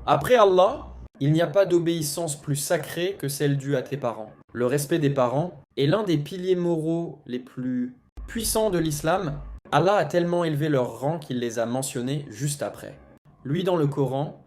Après Allah, il n'y a pas d'obéissance plus sacrée que celle due à tes parents. Le respect des parents est l'un des piliers moraux les plus puissants de l'islam. Allah a tellement élevé leur rang qu'il les a mentionnés juste après. Lui dans le Coran,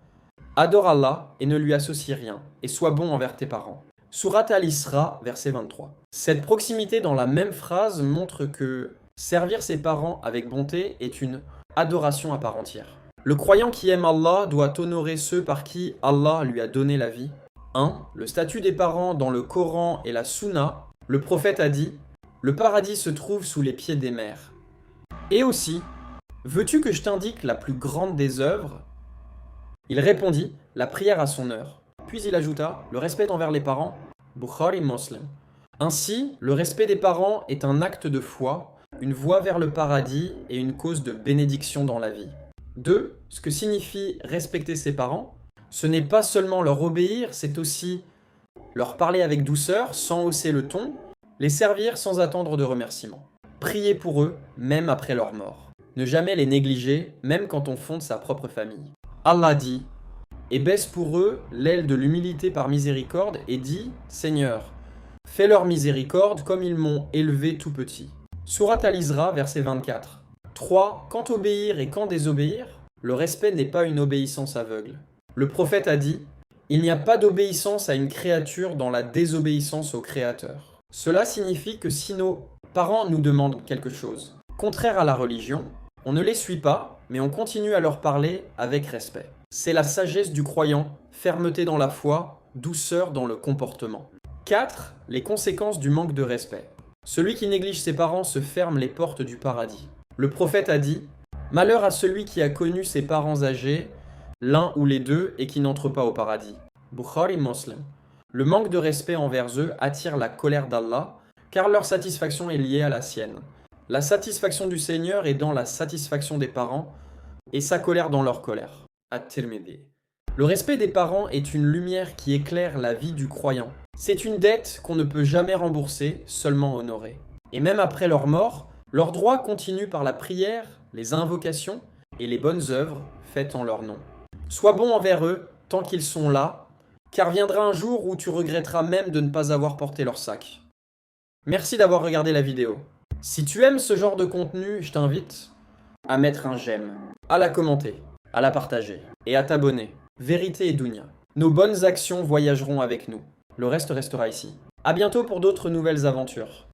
adore Allah et ne lui associe rien, et sois bon envers tes parents. Surat Al-Isra, verset 23. Cette proximité dans la même phrase montre que servir ses parents avec bonté est une adoration à part entière. Le croyant qui aime Allah doit honorer ceux par qui Allah lui a donné la vie. 1. Le statut des parents dans le Coran et la Sunna. Le prophète a dit: le paradis se trouve sous les pieds des mères. Et aussi, veux-tu que je t'indique la plus grande des œuvres? Il répondit: la prière à son heure. Puis il ajouta: le respect envers les parents. Bukhari Muslim. Ainsi, le respect des parents est un acte de foi, une voie vers le paradis et une cause de bénédiction dans la vie. 2. Ce que signifie respecter ses parents, ce n'est pas seulement leur obéir, c'est aussi leur parler avec douceur, sans hausser le ton, les servir sans attendre de remerciements. Prier pour eux, même après leur mort. Ne jamais les négliger, même quand on fonde sa propre famille. Allah dit: et baisse pour eux l'aile de l'humilité par miséricorde, et dit: Seigneur, fais leur miséricorde comme ils m'ont élevé tout petit. Surat Al-Isra, verset 24. 3. Quand obéir et quand désobéir, le respect n'est pas une obéissance aveugle. Le prophète a dit: il n'y a pas d'obéissance à une créature dans la désobéissance au Créateur. Cela signifie que si nos parents nous demandent quelque chose contraire à la religion, on ne les suit pas, mais on continue à leur parler avec respect. C'est la sagesse du croyant, fermeté dans la foi, douceur dans le comportement. 4. Les conséquences du manque de respect. Celui qui néglige ses parents se ferme les portes du paradis. Le prophète a dit: malheur à celui qui a connu ses parents âgés, l'un ou les deux, et qui n'entre pas au paradis. Bukhari Muslim. Le manque de respect envers eux attire la colère d'Allah, car leur satisfaction est liée à la sienne. La satisfaction du Seigneur est dans la satisfaction des parents, et sa colère dans leur colère. At-Tirmidhi. Le respect des parents est une lumière qui éclaire la vie du croyant. C'est une dette qu'on ne peut jamais rembourser, seulement honorer. Et même après leur mort, leurs droits continuent par la prière, les invocations et les bonnes œuvres faites en leur nom. Sois bon envers eux tant qu'ils sont là, car viendra un jour où tu regretteras même de ne pas avoir porté leur sac. Merci d'avoir regardé la vidéo. Si tu aimes ce genre de contenu, je t'invite à mettre un j'aime, à la commenter, à la partager et à t'abonner. Vérité et Dounia. Nos bonnes actions voyageront avec nous. Le reste restera ici. À bientôt pour d'autres nouvelles aventures.